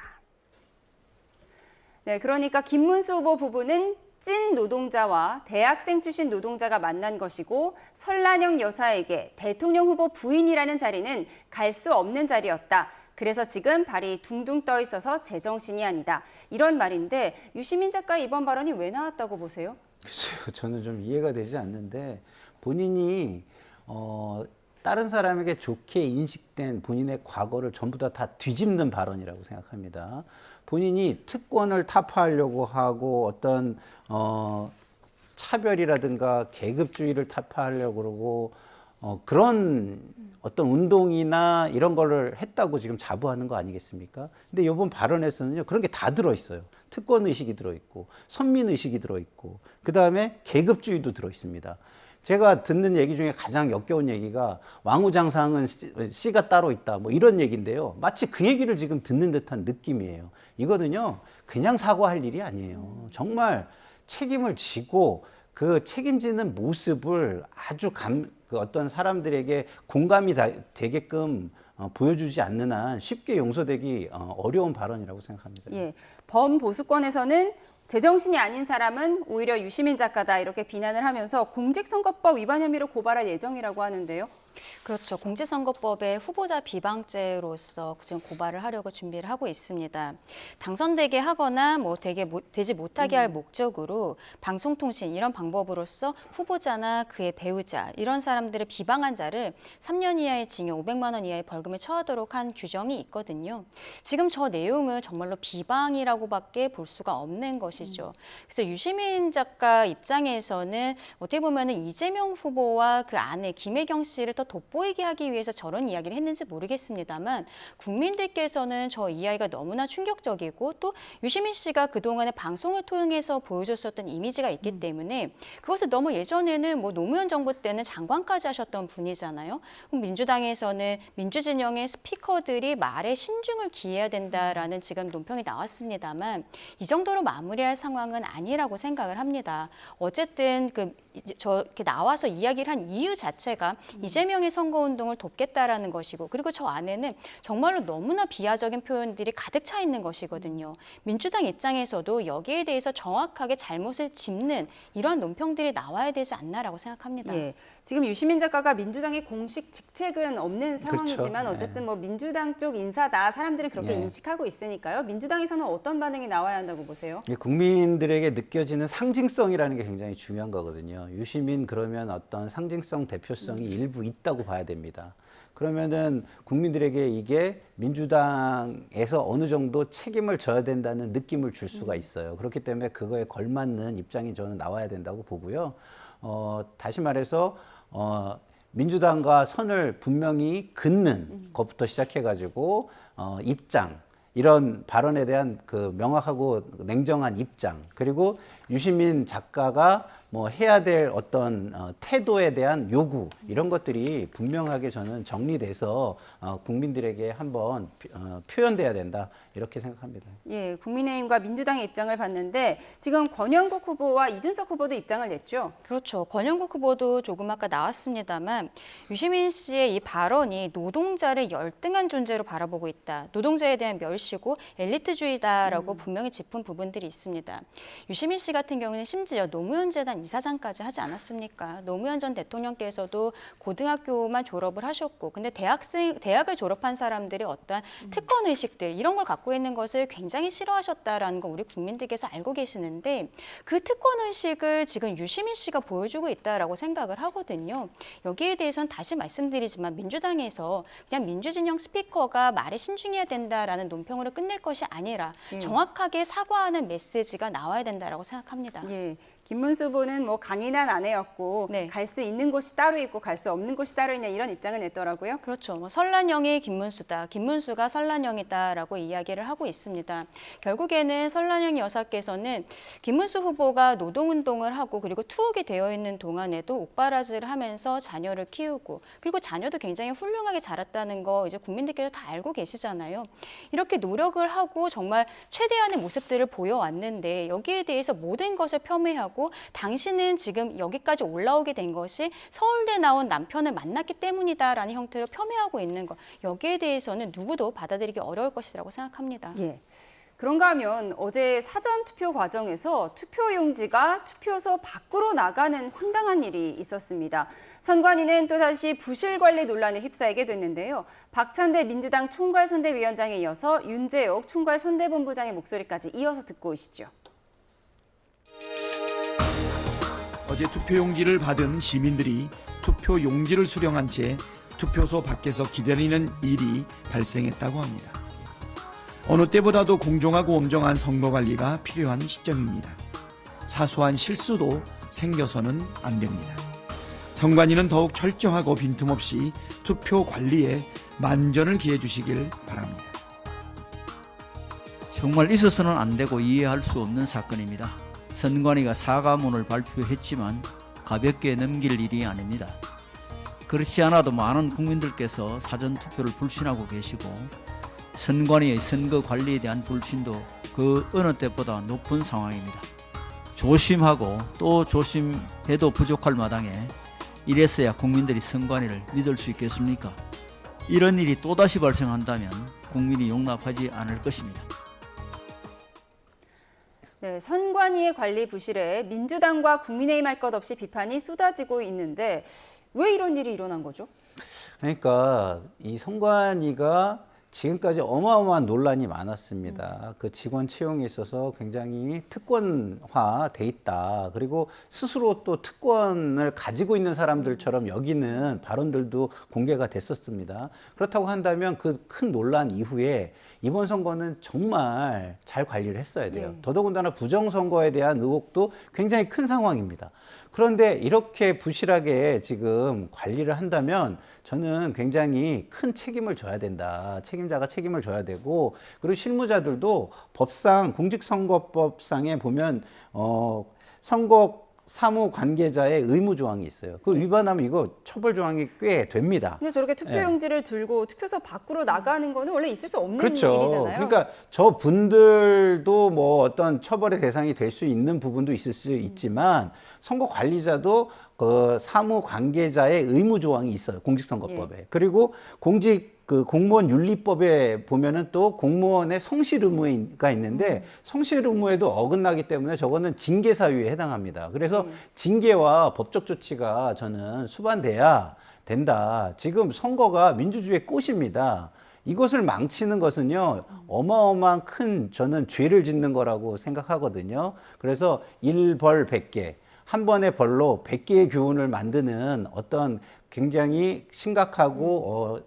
네, 그러니까 김문수 후보 부부는 찐 노동자와 대학생 출신 노동자가 만난 것이고 설란형 여사에게 대통령 후보 부인이라는 자리는 갈 수 없는 자리였다. 그래서 지금 발이 둥둥 떠 있어서 제정신이 아니다. 이런 말인데 유시민 작가 이번 발언이 왜 나왔다고 보세요? 글쎄요, 저는 좀 이해가 되지 않는데 본인이 다른 사람에게 좋게 인식된 본인의 과거를 전부 다 뒤집는 발언이라고 생각합니다. 본인이 특권을 타파하려고 하고 어떤 차별이라든가 계급주의를 타파하려고 그러고 그런 어떤 운동이나 이런 거를 했다고 지금 자부하는 거 아니겠습니까? 근데 이번 발언에서는요, 그런 게 다 들어있어요. 특권 의식이 들어있고, 선민 의식이 들어있고, 그 다음에 계급주의도 들어있습니다. 제가 듣는 얘기 중에 가장 역겨운 얘기가 왕후장상은 씨가 따로 있다, 뭐 이런 얘기인데요. 마치 그 얘기를 지금 듣는 듯한 느낌이에요. 이거는요, 그냥 사과할 일이 아니에요. 정말 책임을 지고 그 책임지는 모습을 아주 그 어떤 사람들에게 공감이 되게끔 보여주지 않는 한 쉽게 용서되기 어려운 발언이라고 생각합니다. 예, 범보수권에서는 제정신이 아닌 사람은 오히려 유시민 작가다 이렇게 비난을 하면서 공직선거법 위반 혐의로 고발할 예정이라고 하는데요. 그렇죠. 공직선거법의 후보자 비방죄로서 지금 고발을 하려고 준비를 하고 있습니다. 당선되게 하거나 되지 못하게 할 목적으로 방송통신 이런 방법으로서 후보자나 그의 배우자 이런 사람들을 비방한 자를 3년 이하의 징역 500만 원 이하의 벌금에 처하도록 한 규정이 있거든요. 지금 저 내용을 정말로 비방이라고밖에 볼 수가 없는 것이죠. 그래서 유시민 작가 입장에서는 어떻게 보면 이재명 후보와 그 아내 김혜경 씨를 더 돋보이게 하기 위해서 저런 이야기를 했는지 모르겠습니다만 국민들께서는 저 이야기가 너무나 충격적이고 또 유시민 씨가 그동안에 방송을 통해서 보여줬었던 이미지가 있기 때문에 그것을 너무 예전에는 뭐 노무현 정부 때는 장관까지 하셨던 분이잖아요. 그럼 민주당에서는 민주진영의 스피커들이 말에 신중을 기해야 된다라는 지금 논평이 나왔습니다만 이 정도로 마무리할 상황은 아니라고 생각을 합니다. 어쨌든 저렇게 나와서 이야기를 한 이유 자체가 이재명의 선거운동을 돕겠다라는 것이고 그리고 저 안에는 정말로 너무나 비하적인 표현들이 가득 차 있는 것이거든요. 민주당 입장에서도 여기에 대해서 정확하게 잘못을 짚는 이러한 논평들이 나와야 되지 않나라고 생각합니다. 예, 지금 유시민 작가가 민주당의 공식 직책은 없는 상황이지만 그렇죠. 어쨌든 뭐 민주당 쪽 인사다 사람들이 그렇게 인식하고 있으니까요. 민주당에서는 어떤 반응이 나와야 한다고 보세요? 국민들에게 느껴지는 상징성이라는 게 굉장히 중요한 거거든요. 유시민 그러면 어떤 상징성, 대표성이 일부 있다고 봐야 됩니다. 그러면은 국민들에게 이게 민주당에서 어느 정도 책임을 져야 된다는 느낌을 줄 수가 있어요. 그렇기 때문에 그거에 걸맞는 입장이 저는 나와야 된다고 보고요. 다시 말해서 민주당과 선을 분명히 긋는 것부터 시작해가지고 입장, 이런 발언에 대한 그 명확하고 냉정한 입장, 그리고 유시민 작가가 뭐 해야 될 어떤 태도에 대한 요구, 이런 것들이 분명하게 저는 정리돼서 국민들에게 한번 표현돼야 된다, 이렇게 생각합니다. 예, 국민의힘과 민주당의 입장을 봤는데 지금 권영국 후보와 이준석 후보도 입장을 냈죠. 그렇죠. 권영국 후보도 조금 아까 나왔습니다만 유시민 씨의 이 발언이 노동자를 열등한 존재로 바라보고 있다. 노동자에 대한 멸시고 엘리트주의다라고 분명히 짚은 부분들이 있습니다. 유시민 씨 같은 경우는 심지어 노무현 재단 이사장까지 하지 않았습니까? 노무현 전 대통령께서도 고등학교만 졸업을 하셨고 근데 대학을 졸업한 사람들이 어떤 특권 의식들 이런 걸 갖고 있는 것을 굉장히 싫어하셨다라는 거 우리 국민들께서 알고 계시는데 그 특권 의식을 지금 유시민 씨가 보여주고 있다라고 생각을 하거든요. 여기에 대해서는 다시 말씀드리지만 민주당에서 그냥 민주진영 스피커가 말에 신중해야 된다라는 논평으로 끝낼 것이 아니라 정확하게 사과하는 메시지가 나와야 된다라고 생각합니다. 예, 김문수 후보는 후보는 뭐 강인한 아내였고 네. 갈 수 있는 곳이 따로 있고 갈 수 없는 곳이 따로 있냐 이런 입장을 냈더라고요. 그렇죠. 뭐 설란영이 김문수다, 김문수가 설란영이다라고 이야기를 하고 있습니다. 결국에는 설란영 여사께서는 김문수 후보가 노동운동을 하고 그리고 투옥이 되어 있는 동안에도 옥바라지를 하면서 자녀를 키우고 그리고 자녀도 굉장히 훌륭하게 자랐다는 거 이제 국민들께서 다 알고 계시잖아요. 이렇게 노력을 하고 정말 최대한의 모습들을 보여왔는데 여기에 대해서 모든 것을 폄훼하고 당신은 지금 여기까지 올라오게 된 것이 서울대 나온 남편을 만났기 때문이다라는 형태로 폄훼하고 있는 것. 여기에 대해서는 누구도 받아들이기 어려울 것이라고 생각합니다. 예. 그런가 하면 어제 사전투표 과정에서 투표용지가 투표소 밖으로 나가는 황당한 일이 있었습니다. 선관위는 또다시 부실관리 논란에 휩싸이게 됐는데요. 박찬대 민주당 총괄선대위원장에 이어서 윤재옥 총괄선대본부장의 목소리까지 이어서 듣고 오시죠. 어제 투표용지를 받은 시민들이 투표용지를 수령한 채 투표소 밖에서 기다리는 일이 발생했다고 합니다. 어느 때보다도 공정하고 엄정한 선거관리가 필요한 시점입니다. 사소한 실수도 생겨서는 안 됩니다. 선관위는 더욱 철저하고 빈틈없이 투표 관리에 만전을 기해 주시길 바랍니다. 정말 있어서는 안 되고 이해할 수 없는 사건입니다. 선관위가 사과문을 발표했지만 가볍게 넘길 일이 아닙니다. 그렇지 않아도 많은 국민들께서 사전투표를 불신하고 계시고 선관위의 선거 관리에 대한 불신도 그 어느 때보다 높은 상황입니다. 조심하고 또 조심해도 부족할 마당에 이래서야 국민들이 선관위를 믿을 수 있겠습니까? 이런 일이 또다시 발생한다면 국민이 용납하지 않을 것입니다. 네, 선관위의 관리 부실에 민주당과 국민의힘 할 것 없이 비판이 쏟아지고 있는데 왜 이런 일이 일어난 거죠? 그러니까 이 선관위가 지금까지 어마어마한 논란이 많았습니다. 그 직원 채용에 있어서 굉장히 특권화돼 있다. 그리고 스스로 또 특권을 가지고 있는 사람들처럼 여기는 발언들도 공개가 됐었습니다. 그렇다고 한다면 그 큰 논란 이후에 이번 선거는 정말 잘 관리를 했어야 돼요. 더더군다나 부정선거에 대한 의혹도 굉장히 큰 상황입니다. 그런데 이렇게 부실하게 지금 관리를 한다면 저는 굉장히 큰 책임을 져야 된다. 책임자가 책임을 져야 되고, 그리고 실무자들도 법상, 공직선거법상에 보면 선거 사무 관계자의 의무 조항이 있어요. 그 위반하면 이거 처벌 조항이 꽤 됩니다. 근데 저렇게 투표용지를 들고 투표소 밖으로 나가는 거는 원래 있을 수 없는 그렇죠. 일이잖아요. 그러니까 저 분들도 뭐 어떤 처벌의 대상이 될 수 있는 부분도 있을 수 있지만 선거 관리자도 그 사무 관계자의 의무 조항이 있어요. 공직선거법에. 그리고 공무원 윤리법에 보면은 또 공무원의 성실 의무가 있는데 성실 의무에도 어긋나기 때문에 저거는 징계 사유에 해당합니다. 그래서 징계와 법적 조치가 저는 수반돼야 된다. 지금 선거가 민주주의의 꽃입니다. 이것을 망치는 것은요, 어마어마한 큰 저는 죄를 짓는 거라고 생각하거든요. 그래서 일벌 100개. 한 번의 벌로 100개의 교훈을 만드는 어떤 굉장히 심각하고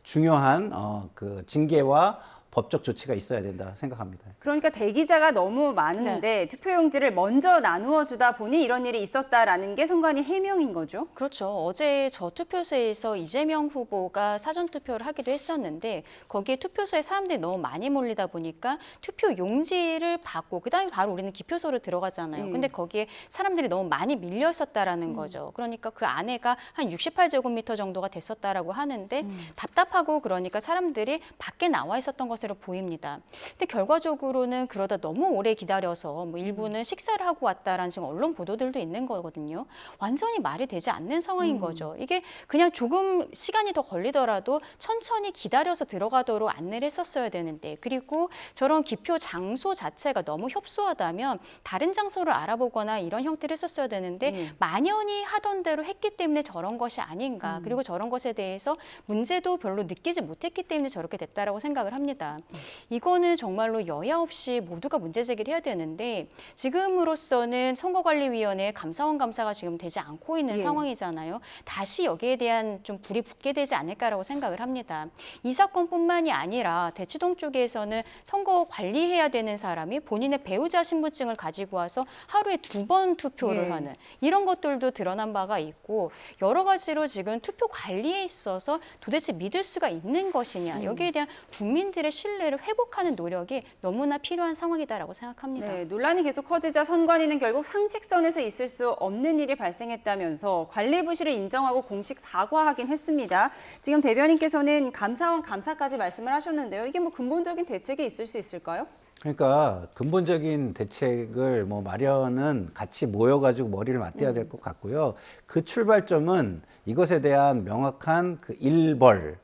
중요한 그 징계와 법적 조치가 있어야 된다 생각합니다. 그러니까 대기자가 너무 많은데 투표용지를 먼저 나누어 주다 보니 이런 일이 있었다라는 게 선관위 해명인 거죠? 그렇죠. 어제 저 투표소에서 이재명 후보가 사전투표를 하기도 했었는데 거기에 투표소에 사람들이 너무 많이 몰리다 보니까 투표 용지를 받고 그다음에 바로 우리는 기표소로 들어가잖아요. 근데 거기에 사람들이 너무 많이 밀려 있었다라는 거죠. 그러니까 그 안에가 한 68제곱미터 정도가 됐었다라고 하는데 답답하고 그러니까 사람들이 밖에 나와 있었던 것으로 보입니다. 근데 결과적으로는 그러다 너무 오래 기다려서 뭐 일부는 식사를 하고 왔다라는 지금 언론 보도들도 있는 거거든요. 완전히 말이 되지 않는 상황인 거죠. 이게 그냥 조금 시간이 더 걸리더라도 천천히 기다려서 들어가도록 안내를 했었어야 되는데, 그리고 저런 기표 장소 자체가 너무 협소하다면 다른 장소를 알아보거나 이런 형태를 했었어야 되는데 만연히 하던 대로 했기 때문에 저런 것이 아닌가. 그리고 저런 것에 대해서 문제도 별로 느끼지 못했기 때문에 저렇게 됐다라고 생각을 합니다. 합니다. 이거는 정말로 여야 없이 모두가 문제 제기를 해야 되는데 지금으로서는 선거관리위원회 감사원 감사가 지금 되지 않고 있는 예. 상황이잖아요. 다시 여기에 대한 좀 불이 붙게 되지 않을까라고 생각을 합니다. 이 사건뿐만이 아니라 대치동 쪽에서는 선거 관리해야 되는 사람이 본인의 배우자 신분증을 가지고 와서 하루에 2번 투표를 예. 하는 이런 것들도 드러난 바가 있고 여러 가지로 지금 투표 관리에 있어서 도대체 믿을 수가 있는 것이냐 여기에 대한 국민들의 신뢰를 회복하는 노력이 너무나 필요한 상황이다라고 생각합니다. 네, 논란이 계속 커지자 선관위는 결국 상식선에서 있을 수 없는 일이 발생했다면서 관리 부실을 인정하고 공식 사과하긴 했습니다. 지금 대변인께서는 감사원 감사까지 말씀을 하셨는데요. 이게 뭐 근본적인 대책이 있을 수 있을까요? 그러니까 근본적인 대책을 뭐 마련은 같이 모여가지고 머리를 맞대야 될 것 같고요. 그 출발점은 이것에 대한 명확한 그 일벌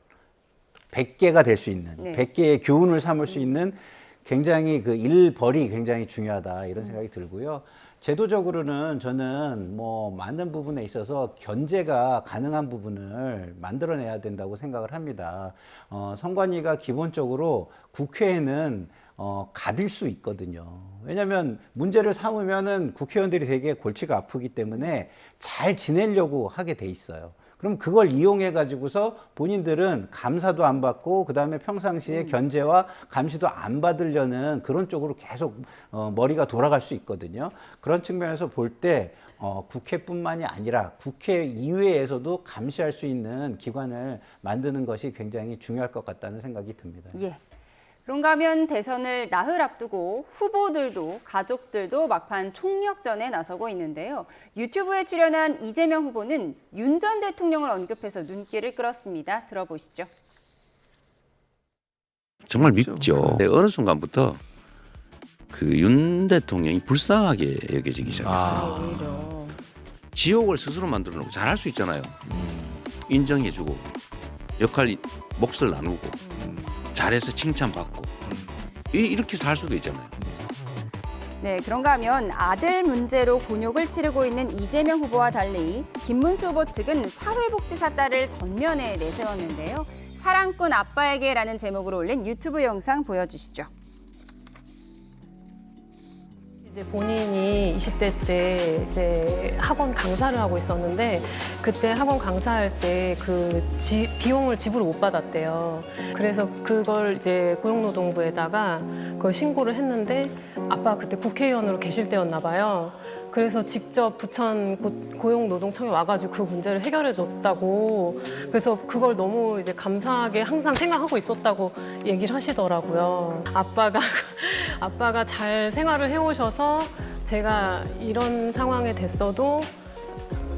100개가 될 수 있는, 네. 100개의 교훈을 삼을 수 있는 굉장히 그 일벌이 굉장히 중요하다 이런 생각이 들고요. 제도적으로는 저는 뭐 많은 부분에 있어서 견제가 가능한 부분을 만들어내야 된다고 생각을 합니다. 선관위가 기본적으로 국회에는 갑일 수 있거든요. 왜냐하면 문제를 삼으면은 국회의원들이 되게 골치가 아프기 때문에 잘 지내려고 하게 돼 있어요. 그럼 그걸 이용해 가지고서 본인들은 감사도 안 받고 그다음에 평상시에 견제와 감시도 안 받으려는 그런 쪽으로 계속 머리가 돌아갈 수 있거든요. 그런 측면에서 볼 때 국회뿐만이 아니라 국회 이외에서도 감시할 수 있는 기관을 만드는 것이 굉장히 중요할 것 같다는 생각이 듭니다. 예. 그런가 하면 대선을 나흘 앞두고 후보들도 가족들도 막판 총력전에 나서고 있는데요. 유튜브에 출연한 이재명 후보는 윤 전 대통령을 언급해서 눈길을 끌었습니다. 들어보시죠. 정말 밉죠. 어느 순간부터 그 윤 대통령이 불쌍하게 여겨지기 시작했어요. 지옥을 스스로 만들어 놓고 잘할 수 있잖아요. 인정해주고 역할 몫을 나누고 잘해서 칭찬받고 이렇게 살 수도 있잖아요. 네, 그런가 하면 아들 문제로 곤욕을 치르고 있는 이재명 후보와 달리 김문수 후보 측은 사회복지사 딸을 전면에 내세웠는데요. 사랑꾼 아빠에게라는 제목으로 올린 유튜브 영상 보여주시죠. 이제 본인이 20대 때 이제 학원 강사를 하고 있었는데 그때 학원 강사할 때 그 비용을 집으로 못 받았대요. 그래서 그걸 이제 고용노동부에다가 그걸 신고를 했는데 아빠가 그때 국회의원으로 계실 때였나 봐요. 그래서 직접 부천 고용노동청에 와가지고 그 문제를 해결해 줬다고. 그래서 그걸 너무 이제 감사하게 항상 생각하고 있었다고 얘기를 하시더라고요. 아빠가 잘 생활을 해오셔서 제가 이런 상황에 됐어도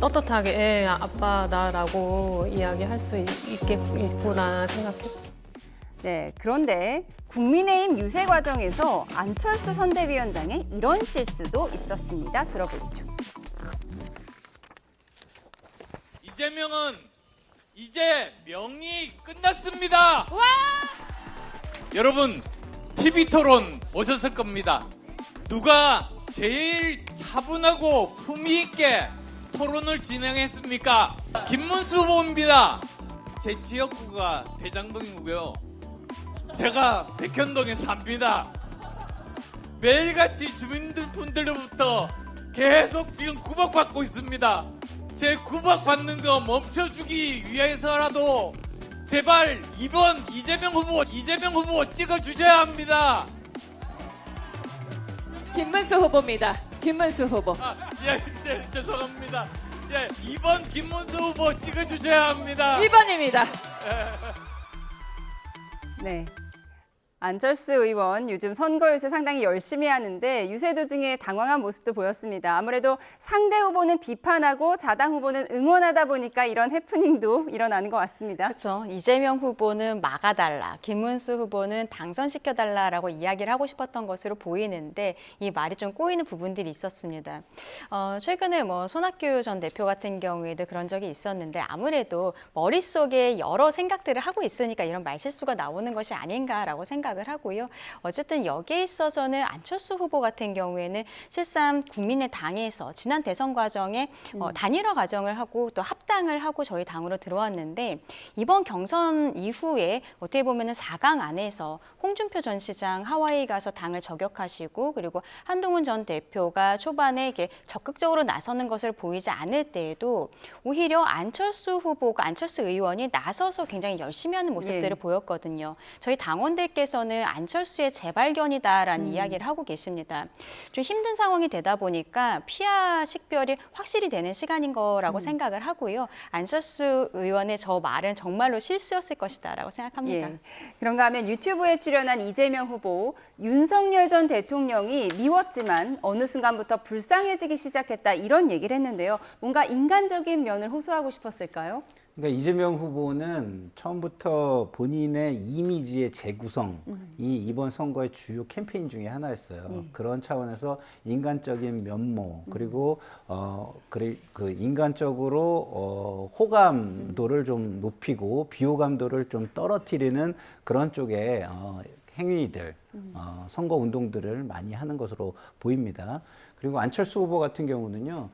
떳떳하게 아빠 나라고 이야기할 수 있구나 생각했죠. 네, 그런데 국민의힘 유세 과정에서 안철수 선대위원장의 이런 실수도 있었습니다. 들어보시죠. 이재명은 이제 명이 끝났습니다. 와! 여러분 TV 토론 보셨을 겁니다. 누가 제일 차분하고 품위 있게 토론을 진행했습니까? 김문수 후보입니다. 제 지역구가 대장동이고요. 제가 백현동에 삽니다. 매일같이 주민분들로부터 계속 지금 구박받고 있습니다. 제 구박받는 거 멈춰주기 위해서라도 제발 이번 이재명 후보 찍어주셔야 합니다. 김문수 후보입니다. 김문수 후보. 예, 죄송합니다. 예, 이번 김문수 후보 찍어주셔야 합니다. 1번입니다. 네. 안철수 의원 요즘 선거 유세 상당히 열심히 하는데 유세 도중에 당황한 모습도 보였습니다. 아무래도 상대 후보는 비판하고 자당 후보는 응원하다 보니까 이런 해프닝도 일어나는 것 같습니다. 그렇죠. 이재명 후보는 막아달라, 김문수 후보는 당선시켜달라라고 이야기를 하고 싶었던 것으로 보이는데 이 말이 좀 꼬이는 부분들이 있었습니다. 최근에 손학규 전 대표 같은 경우에도 그런 적이 있었는데 아무래도 머릿속에 여러 생각들을 하고 있으니까 이런 말실수가 나오는 것이 아닌가라고 생각을 생각을 하고요. 어쨌든 여기에 있어서는 안철수 후보 같은 경우에는 실상 국민의당에서 지난 대선 과정에 단일화 과정을 하고 또 합당을 하고 저희 당으로 들어왔는데 이번 경선 이후에 어떻게 보면은 4강 안에서 홍준표 전 시장 하와이 가서 당을 저격하시고 그리고 한동훈 전 대표가 초반에 이게 적극적으로 나서는 것을 보이지 않을 때에도 오히려 안철수 후보가 안철수 의원이 나서서 굉장히 열심히 하는 모습들을 보였거든요. 저희 당원들께서는 안철수의 재발견이다라는 이야기를 하고 계십니다. 좀 힘든 상황이 되다 보니까 피하 식별이 확실히 되는 시간인 거라고 생각을 하고요. 안철수 의원의 저 말은 정말로 실수였을 것이다라고 생각합니다. 예. 그런가 하면 유튜브에 출연한 이재명 후보, 윤석열 전 대통령이 미웠지만 어느 순간부터 불쌍해지기 시작했다 이런 얘기를 했는데요. 뭔가 인간적인 면을 호소하고 싶었을까요? 그러니까 이재명 후보는 처음부터 본인의 이미지의 재구성이 이번 선거의 주요 캠페인 중에 하나였어요. 그런 차원에서 인간적인 면모 그리고 그 인간적으로 호감도를 좀 높이고 비호감도를 좀 떨어뜨리는 그런 쪽의 행위들, 선거 운동들을 많이 하는 것으로 보입니다. 그리고 안철수 후보 같은 경우는요,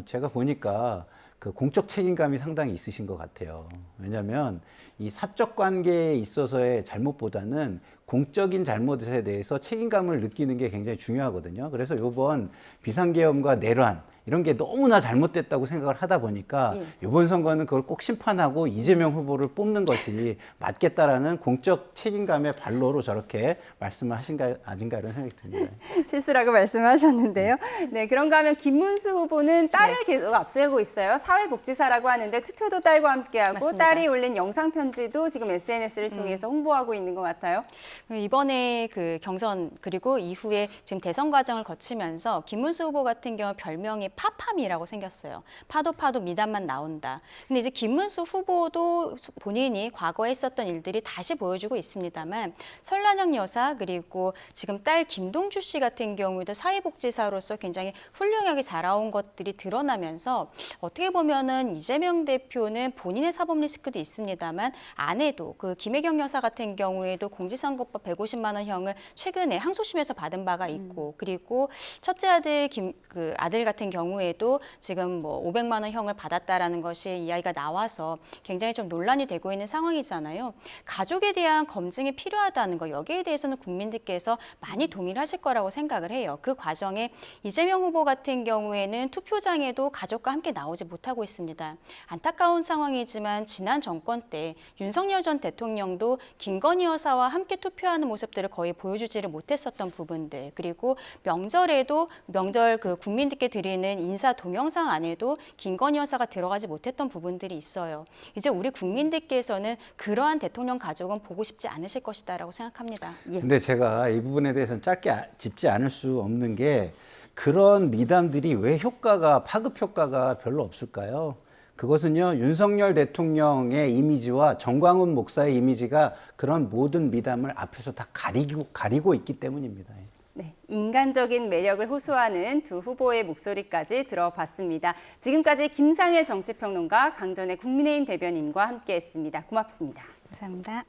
제가 보니까 그 공적 책임감이 상당히 있으신 것 같아요. 왜냐하면 이 사적 관계에 있어서의 잘못보다는 공적인 잘못에 대해서 책임감을 느끼는 게 굉장히 중요하거든요. 그래서 이번 비상계엄과 내란 이런 게 너무나 잘못됐다고 생각을 하다 보니까 이번 선거는 그걸 꼭 심판하고 이재명 후보를 뽑는 것이 맞겠다라는 공적 책임감의 발로로 저렇게 말씀을 하신가 아닌가 이런 생각이 듭니다. 실수라고 말씀하셨는데요. 네, 그런가 하면 김문수 후보는 딸을 계속 앞세우고 있어요. 사회복지사라고 하는데 투표도 딸과 함께하고 맞습니다. 딸이 올린 영상 편지도 지금 SNS를 통해서 홍보하고 있는 것 같아요. 이번에 그 경선 그리고 이후에 지금 대선 과정을 거치면서 김문수 후보 같은 경우 별명이 파팜이라고 생겼어요. 파도 미담만 나온다. 근데 이제 김문수 후보도 본인이 과거에 했었던 일들이 다시 보여주고 있습니다만 설란영 여사 그리고 지금 딸 김동주 씨 같은 경우도 사회복지사로서 굉장히 훌륭하게 자라온 것들이 드러나면서 어떻게 보면은 이재명 대표는 본인의 사법 리스크도 있습니다만 아내도 그 김혜경 여사 같은 경우에도 공직선거법 150만 원형을 최근에 항소심에서 받은 바가 있고 그리고 첫째 아들 그 아들 같은 경우에도 지금 뭐 500만 원형을 받았다라는 것이 이야기가 나와서 굉장히 좀 논란이 되고 있는 상황이잖아요. 가족에 대한 검증이 필요하다는 거 여기에 대해서는 국민들께서 많이 동의를 하실 거라고 생각을 해요. 그 과정에 이재명 후보 같은 경우에는 투표장에도 가족과 함께 나오지 못하고 있습니다. 안타까운 상황이지만 지난 정권 때 윤석열 전 대통령도 김건희 여사와 함께 투표하는 모습들을 거의 보여주지를 못했었던 부분들 그리고 명절에도 명절 그 국민들께 드리는 인사 동영상 안에도 김건희 여사가 들어가지 못했던 부분들이 있어요. 이제 우리 국민들께서는 그러한 대통령 가족은 보고 싶지 않으실 것이다라고 생각합니다. 근데 제가 이 부분에 대해서는 짧게 짚지 않을 수 없는 게 그런 미담들이 왜 파급 효과가 별로 없을까요? 그것은요, 윤석열 대통령의 이미지와 정광훈 목사의 이미지가 그런 모든 미담을 앞에서 다 가리고 있기 때문입니다. 네, 인간적인 매력을 호소하는 두 후보의 목소리까지 들어봤습니다. 지금까지 김상일 정치평론가, 강전의 국민의힘 대변인과 함께했습니다. 고맙습니다. 감사합니다.